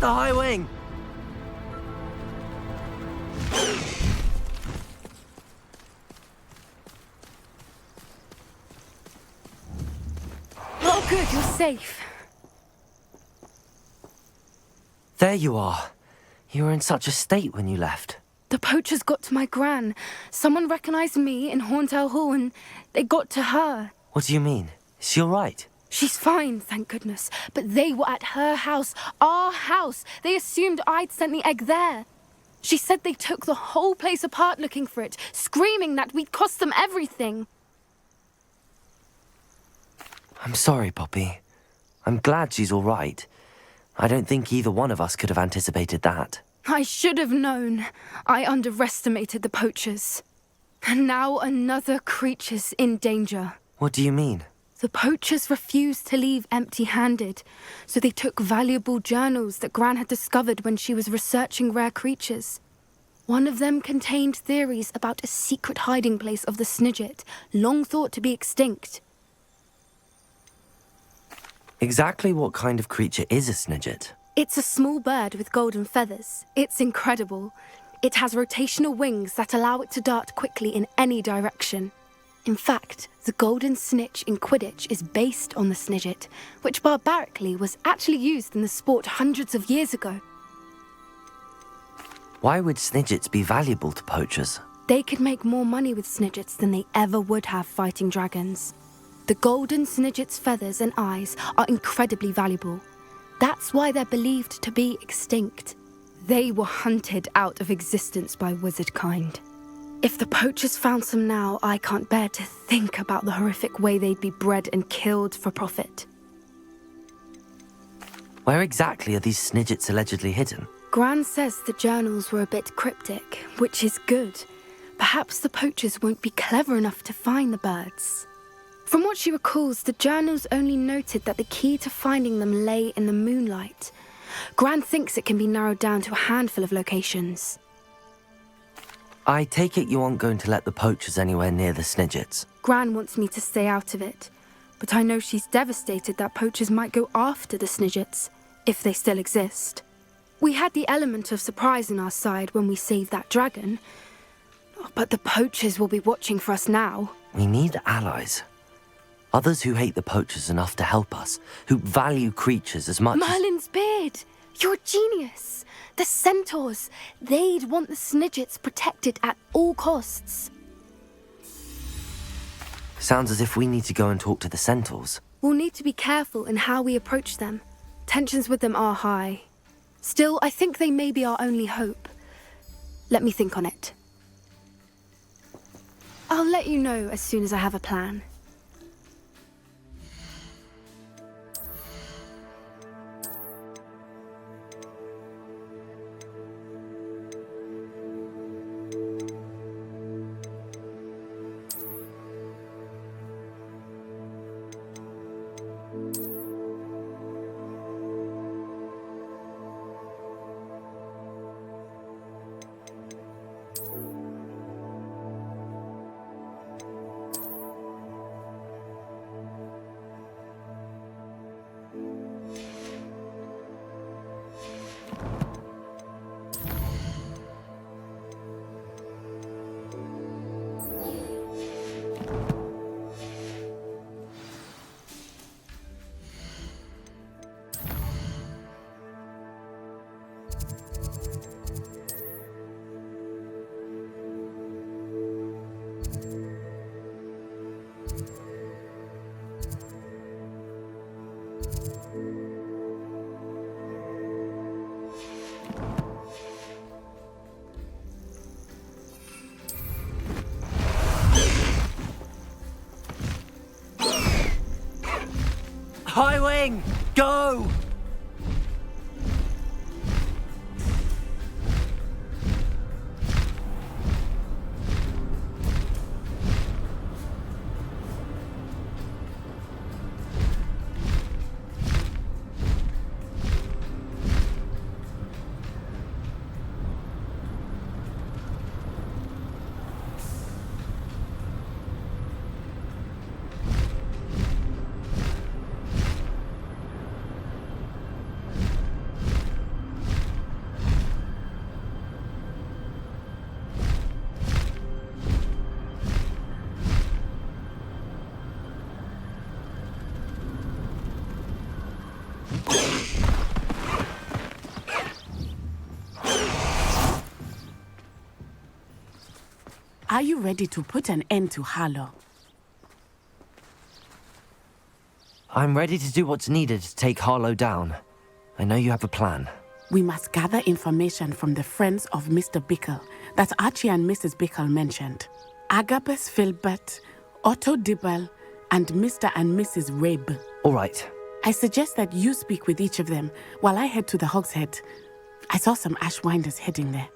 the High Wing! Oh, good, you're safe. There you are. You were in such a state when you left. The poachers got to my gran. Someone recognized me in Horntail Hall and they got to her. What do you mean? Is she all right? She's fine, thank goodness. But they were at her house, our house. They assumed I'd sent the egg there. She said they took the whole place apart looking for it, screaming that we'd cost them everything. I'm sorry, Poppy. I'm glad she's all right. I don't think either one of us could have anticipated that. I should have known. I underestimated the poachers. And now another creature's in danger. What do you mean? The poachers refused to leave empty-handed, so they took valuable journals that Gran had discovered when she was researching rare creatures. One of them contained theories about a secret hiding place of the Snidget, long thought to be extinct. Exactly what kind of creature is a Snidget? It's a small bird with golden feathers. It's incredible. It has rotational wings that allow it to dart quickly in any direction. In fact, the golden snitch in Quidditch is based on the Snidget, which barbarically was actually used in the sport hundreds of years ago. Why would Snidgets be valuable to poachers? They could make more money with Snidgets than they ever would have fighting dragons. The golden Snidget's feathers and eyes are incredibly valuable. That's why they're believed to be extinct. They were hunted out of existence by wizard kind. If the poachers found some now, I can't bear to think about the horrific way they'd be bred and killed for profit. Where exactly are these Snidgets allegedly hidden? Gran says the journals were a bit cryptic, which is good. Perhaps the poachers won't be clever enough to find the birds. From what she recalls, the journals only noted that the key to finding them lay in the moonlight. Gran thinks it can be narrowed down to a handful of locations. I take it you aren't going to let the poachers anywhere near the Snidgets. Gran wants me to stay out of it, but I know she's devastated that poachers might go after the Snidgets, if they still exist. We had the element of surprise on our side when we saved that dragon, but the poachers will be watching for us now. We need allies. Others who hate the poachers enough to help us, who value creatures as much Merlin's beard! You're a genius! The centaurs! They'd want the Snidgets protected at all costs. Sounds as if we need to go and talk to the centaurs. We'll need to be careful in how we approach them. Tensions with them are high. Still, I think they may be our only hope. Let me think on it. I'll let you know as soon as I have a plan. High Wing! Go! are you ready to put an end to Harlow? I'm ready to do what's needed to take Harlow down. I know you have a plan. We must gather information from the friends of Mr. Bickle that Archie and Mrs. Bickle mentioned. Agabus Filbert, Otto Dibble, and Mr. and Mrs. Rabe. All right. I suggest that you speak with each of them while I head to the Hogshead. I saw some Ashwinders heading there.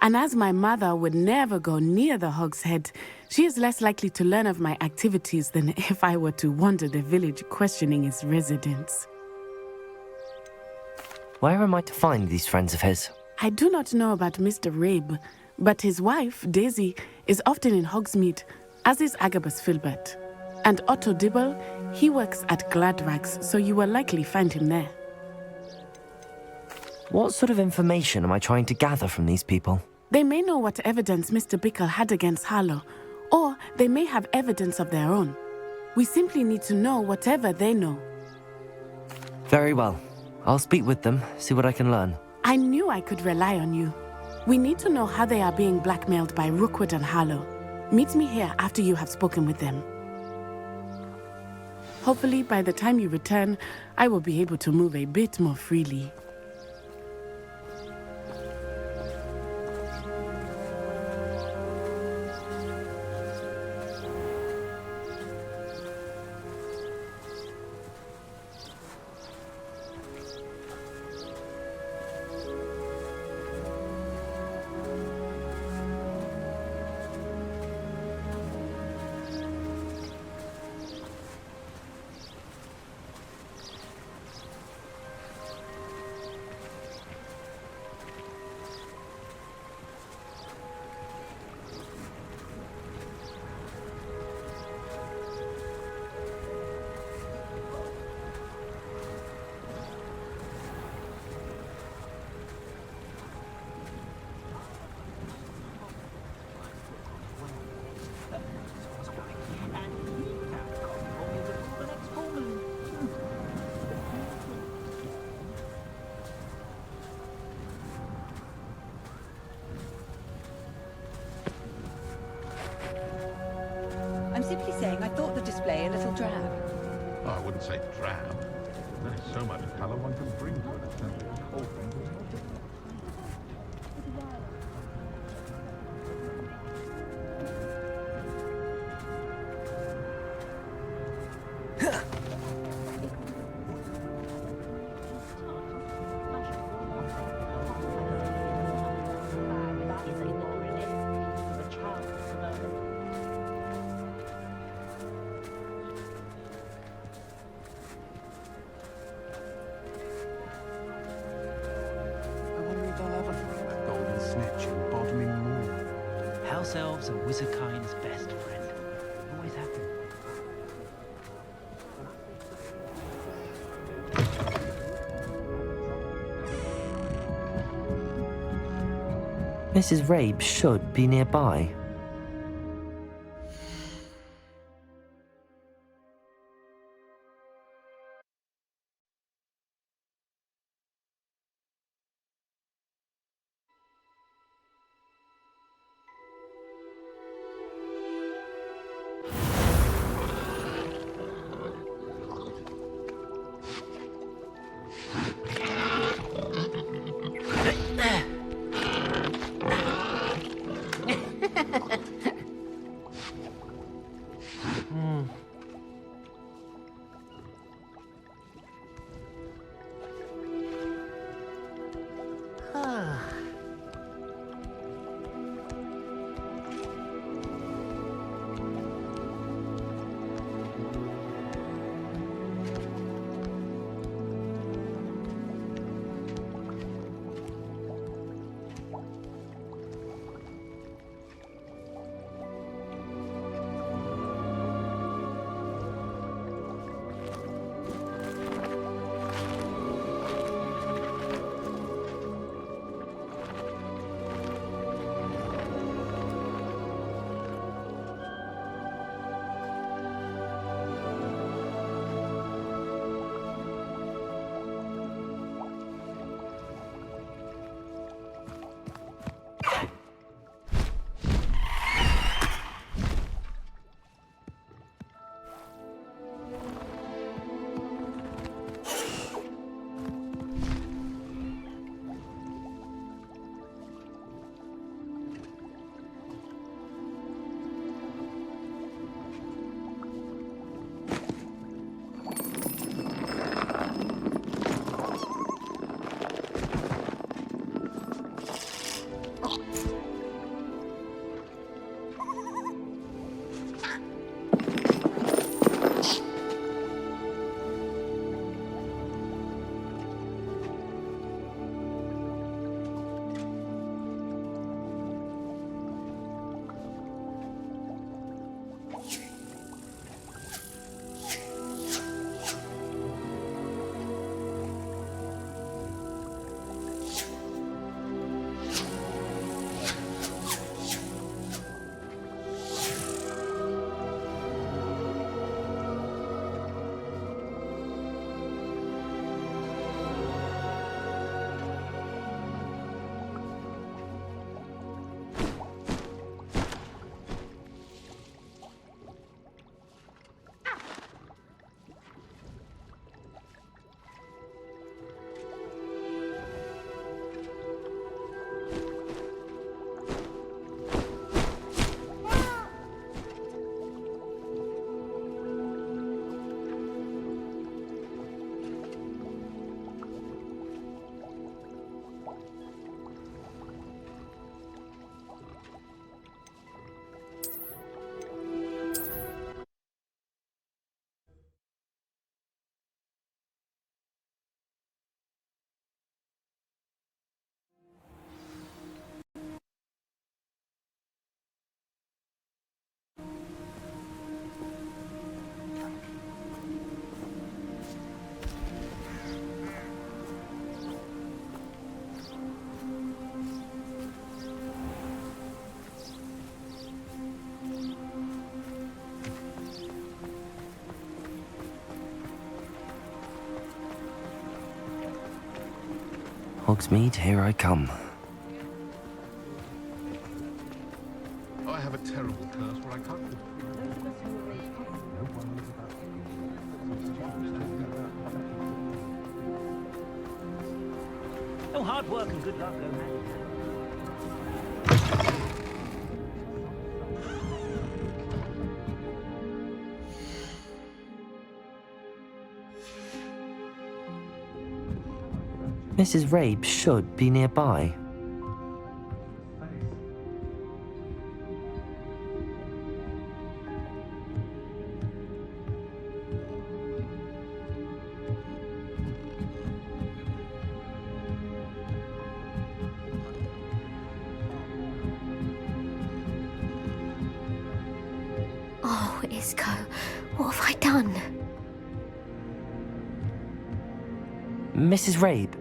And as my mother would never go near the Hogshead, she is less likely to learn of my activities than if I were to wander the village questioning its residents. Where am I to find these friends of his? I do not know about Mr. Rabe, but his wife, Daisy, is often in Hogsmeade, as is Agabus Filbert. And Otto Dibble, he works at Gladrags, so you will likely find him there. What sort of information am I trying to gather from these people? They may know what evidence Mr. Bickle had against Harlow, or they may have evidence of their own. We simply need to know whatever they know. Very well. I'll speak with them, see what I can learn. I knew I could rely on you. We need to know how they are being blackmailed by Rookwood and Harlow. Meet me here after you have spoken with them. Hopefully, by the time you return, I will be able to move a bit more freely. I'm simply saying I thought the display a little drab. Oh, I wouldn't say drab. There is so much colour one can bring to an assembly. House elves are Wizardkind's best friend. Always have been. Mrs. Rabe should be nearby. Hogsmeade, here I come. I have a terrible curse where I can't... Oh, hard work and good luck, go man. Mrs. Rabe should be nearby. Oh, Isco, what have I done? Mrs. Rabe,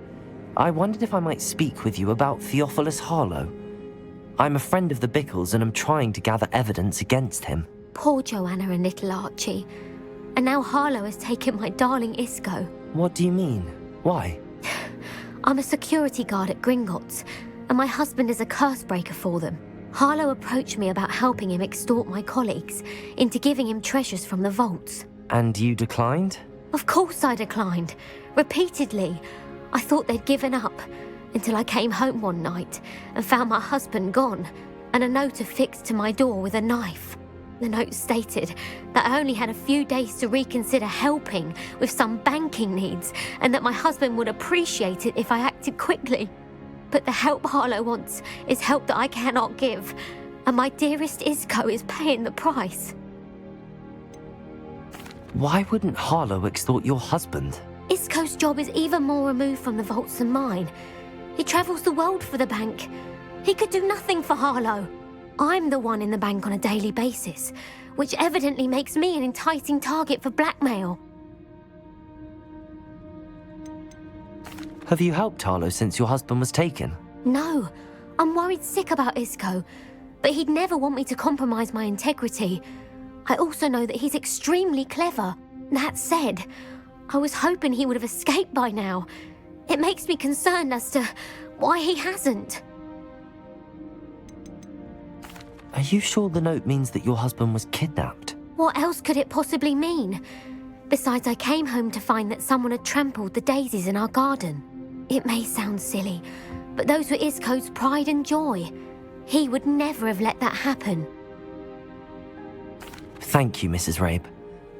I wondered if I might speak with you about Theophilus Harlow. I'm a friend of the Bickles and I'm trying to gather evidence against him. Poor Joanna and little Archie. And now Harlow has taken my darling Isco. What do you mean? Why? I'm a security guard at Gringotts, and my husband is a curse breaker for them. Harlow approached me about helping him extort my colleagues into giving him treasures from the vaults. And you declined? Of course I declined. Repeatedly. I thought they'd given up, until I came home one night and found my husband gone, and a note affixed to my door with a knife. The note stated that I only had a few days to reconsider helping with some banking needs, and that my husband would appreciate it if I acted quickly. But the help Harlow wants is help that I cannot give, and my dearest Isco is paying the price. Why wouldn't Harlow extort your husband? Isco's job is even more removed from the vaults than mine. He travels the world for the bank. He could do nothing for Harlow. I'm the one in the bank on a daily basis, which evidently makes me an enticing target for blackmail. Have you helped Harlow since your husband was taken? No, I'm worried sick about Isco, but he'd never want me to compromise my integrity. I also know that he's extremely clever. That said, I was hoping he would have escaped by now. It makes me concerned as to why he hasn't. Are you sure the note means that your husband was kidnapped? What else could it possibly mean? Besides, I came home to find that someone had trampled the daisies in our garden. It may sound silly, but those were Isco's pride and joy. He would never have let that happen. Thank you, Mrs. Rabe.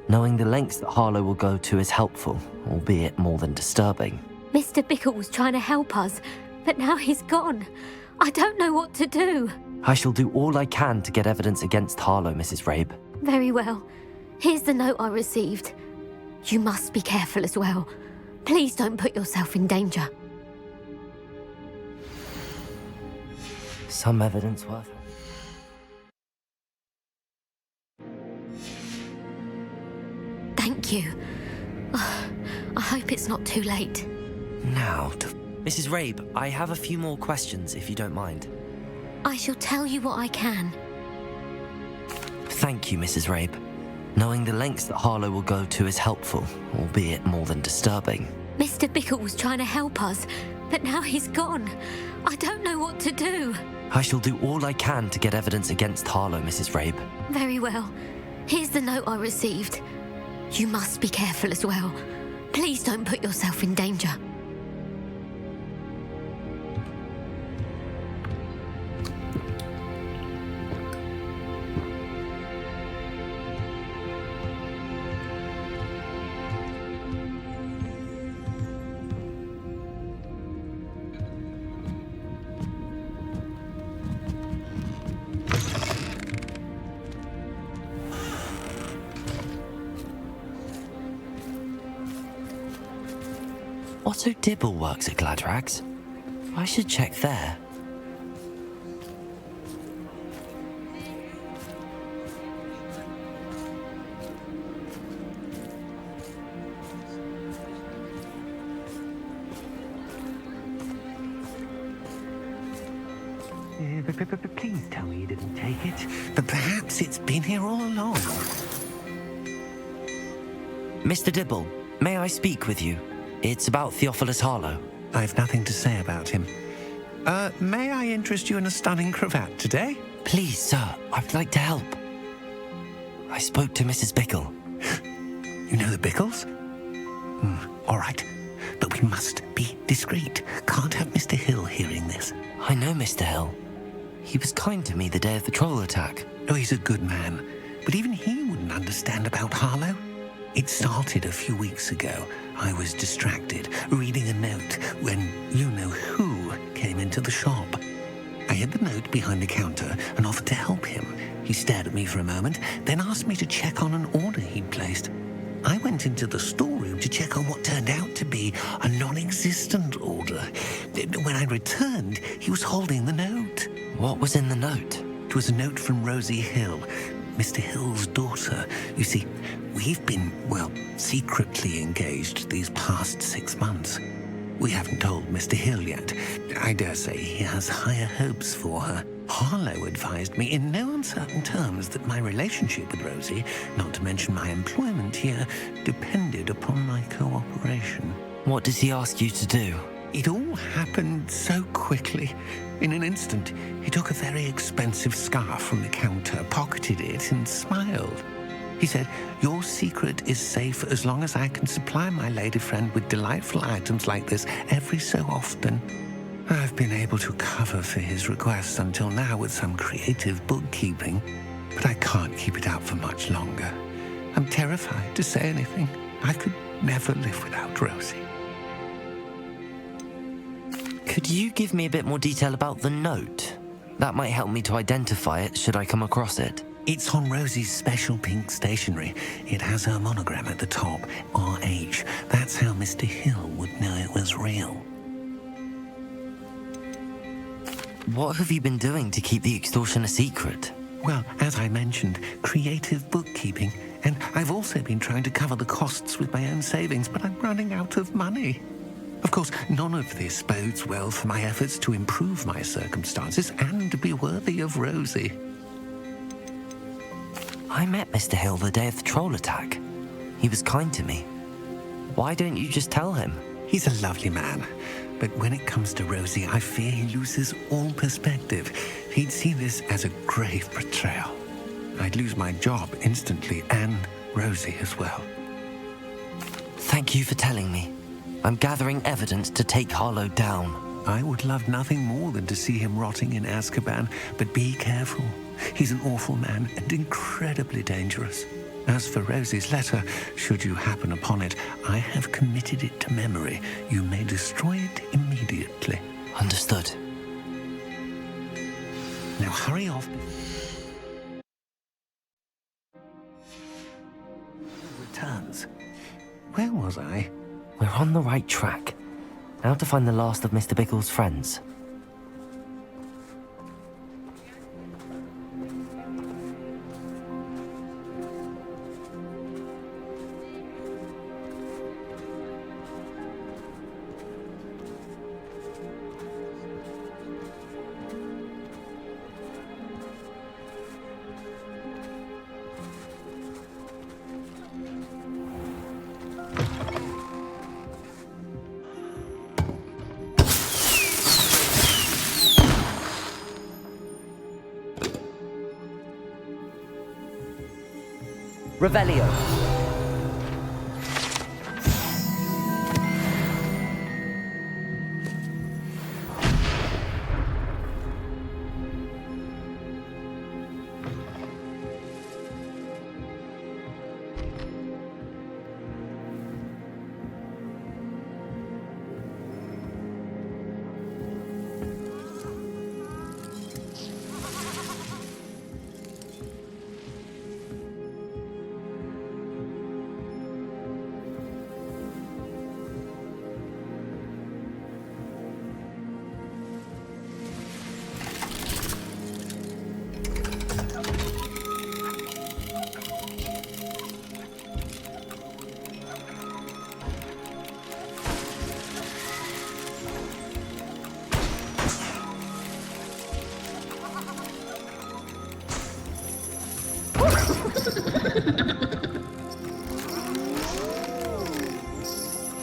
Knowing the lengths that Harlow will go to is helpful, albeit more than disturbing. Mr. Bickle was trying to help us, but now he's gone. I don't know what to do. I shall do all I can to get evidence against Harlow, Mrs. Rabe. Very well. Here's the note I received. You must be careful as well. Please don't put yourself in danger. Some evidence worth it. Thank you. I hope it's not too late. Now, Mrs. Rabe, I have a few more questions, if you don't mind. I shall tell you what I can. Thank you, Mrs. Rabe. Knowing the lengths that Harlow will go to is helpful, albeit more than disturbing. Mr. Bickle was trying to help us, but now he's gone. I don't know what to do. I shall do all I can to get evidence against Harlow, Mrs. Rabe. Very well. Here's the note I received. You must be careful as well. Please don't put yourself in danger. Otto Dibble works at Gladrags. I should check there. Please tell me you didn't take it. But perhaps it's been here all along. Mr. Dibble, may I speak with you? It's about Theophilus Harlow. I've nothing to say about him. May I interest you in a stunning cravat today? Please, sir, I'd like to help. I spoke to Mrs. Bickle. You know the Bickles? All right. But we must be discreet. Can't have Mr. Hill hearing this. I know Mr. Hill. He was kind to me the day of the troll attack. Oh, he's a good man. But even he wouldn't understand about Harlow. It started a few weeks ago. I was distracted, reading a note, when you-know-who came into the shop. I hid the note behind the counter and offered to help him. He stared at me for a moment, then asked me to check on an order he'd placed. I went into the storeroom to check on what turned out to be a non-existent order. When I returned, he was holding the note. What was in the note? It was a note from Rosie Hill, Mr. Hill's daughter. You see, we've been, secretly engaged these past 6 months. We haven't told Mr. Hill yet. I dare say he has higher hopes for her. Harlow advised me in no uncertain terms that my relationship with Rosie, not to mention my employment here, depended upon my cooperation. What does he ask you to do? It all happened so quickly. In an instant, he took a very expensive scarf from the counter, pocketed it, and smiled. He said, "Your secret is safe as long as I can supply my lady friend with delightful items like this every so often." I've been able to cover for his requests until now with some creative bookkeeping, but I can't keep it up for much longer. I'm terrified to say anything. I could never live without Rosie. Could you give me a bit more detail about the note? That might help me to identify it should I come across it. It's on Rosie's special pink stationery. It has her monogram at the top, RH. That's how Mr. Hill would know it was real. What have you been doing to keep the extortion a secret? Well, as I mentioned, creative bookkeeping. And I've also been trying to cover the costs with my own savings, but I'm running out of money. Of course, none of this bodes well for my efforts to improve my circumstances and be worthy of Rosie. I met Mr. Hill the day of the troll attack. He was kind to me. Why don't you just tell him? He's a lovely man. But when it comes to Rosie, I fear he loses all perspective. He'd see this as a grave betrayal. I'd lose my job instantly, and Rosie as well. Thank you for telling me. I'm gathering evidence to take Harlow down. I would love nothing more than to see him rotting in Azkaban, but be careful. He's an awful man and incredibly dangerous. As for Rosie's letter, should you happen upon it, I have committed it to memory. You may destroy it immediately. Understood. Now hurry off. Returns. Where was I? We're on the right track. Now to find the last of Mr. Bickle's friends. Revelio.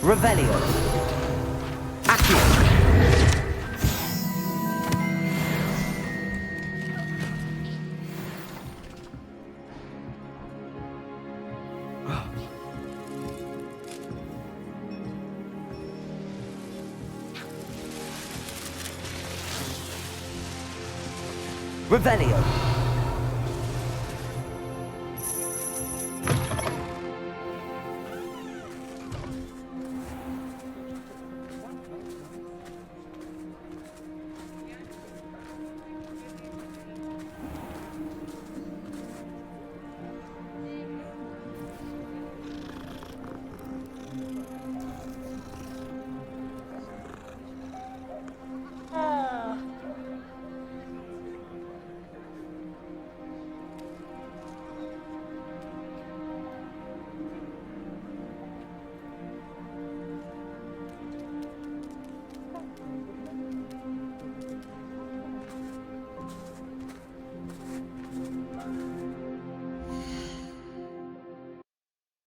Revelio. Accio. Revelio.